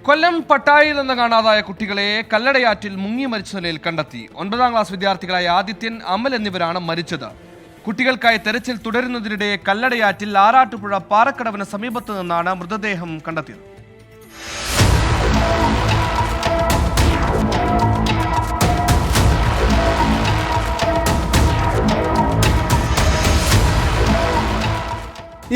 കൊല്ലം പട്ടായിൽ നിന്ന് കാണാതായ കുട്ടികളെ കല്ലടയാറ്റിൽ മുങ്ങി മരിച്ച നിലയിൽ കണ്ടെത്തി. 9ാം ക്ലാസ് വിദ്യാർത്ഥികളായ ആദിത്യൻ, അമൽ എന്നിവരാണ് മരിച്ചത്. കുട്ടികൾക്കായി തെരച്ചിൽ തുടരുന്നതിനിടെ കല്ലടയാറ്റിൽ ആറാട്ടുപുഴ പാറക്കടവിന് സമീപത്ത് നിന്നാണ് മൃതദേഹം കണ്ടെത്തിയത്.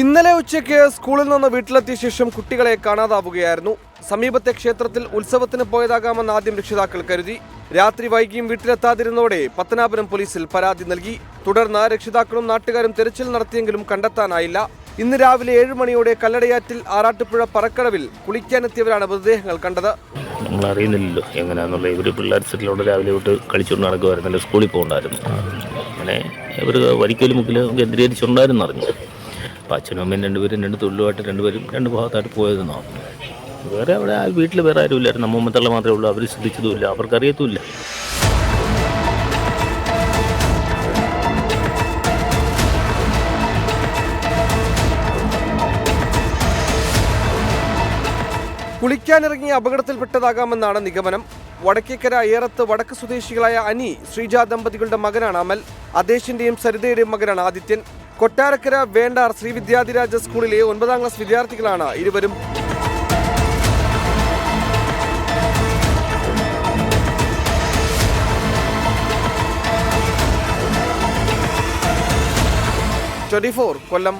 ഇന്നലെ ഉച്ചയ്ക്ക് സ്കൂളിൽ നിന്ന് വീട്ടിലെത്തിയ ശേഷം കുട്ടികളെ കാണാതാവുകയായിരുന്നു. സമീപത്തെ ക്ഷേത്രത്തിൽ ഉത്സവത്തിന് പോയതാകാമെന്ന് ആദ്യം രക്ഷിതാക്കൾ കരുതി. രാത്രി വൈകിയും വീട്ടിലെത്താതിരുന്നതോടെ പത്തനാപുരം പോലീസിൽ പരാതി നൽകി. തുടർന്ന് രക്ഷിതാക്കളും നാട്ടുകാരും തെരച്ചിൽ നടത്തിയെങ്കിലും കണ്ടെത്താനായില്ല. ഇന്ന് രാവിലെ 7 മണിയോടെ കല്ലടയാറ്റിൽ ആറാട്ടുപുഴ പറക്കടവിൽ കുളിക്കാനെത്തിയവരാണ് മൃതദേഹങ്ങൾ കണ്ടത്. നമ്മൾ അറിയുന്നില്ലല്ലോ എങ്ങനെയാണെന്നുള്ള. ഇവർ പിള്ളേർ സെറ്റിലോട് രാവിലെ തൊട്ട് കളിച്ചുകൊണ്ട് നടക്കുമായിരുന്നല്ലോ, സ്കൂളിൽ പോകണ്ടായിരുന്നു. അങ്ങനെ ഇവർ വരിക്കലും മുക്കിലും കേന്ദ്രീകരിച്ചുണ്ടായിരുന്നു അറിഞ്ഞു. അപ്പോൾ അച്ഛനും അമ്മയും രണ്ടുപേരും 2 തൊഴിലുമായിട്ട് രണ്ട് ഭാഗത്തായിട്ട് പോയതെന്നാണ്. വേറെ അവിടെ വീട്ടിൽ വേറെ ആരും ഇല്ലായിരുന്നു. അമ്മൂമ്മത്തള്ള മാത്രമേ ഉള്ളൂ. അവർ ശ്രദ്ധിച്ചതുമില്ല, അവർക്കറിയത്തുമില്ല. കുളിക്കാനിറങ്ങി അപകടത്തിൽപ്പെട്ടതാകാമെന്നാണ് നിഗമനം. വടക്കേക്കര ഏറത്ത് വടക്ക് സ്വദേശികളായ അനി, ശ്രീജ ദമ്പതികളുടെ മകനാണ് അമൽ. അദേശിന്റെയും സരിതയുടെയും മകനാണ് ആദിത്യൻ. കൊട്ടാരക്കര വേണ്ടാർ ശ്രീ വിദ്യാധിരാജ സ്കൂളിലെ 9ാം ക്ലാസ് വിദ്യാർത്ഥികളാണ് ഇരുവരും. കൊല്ലം.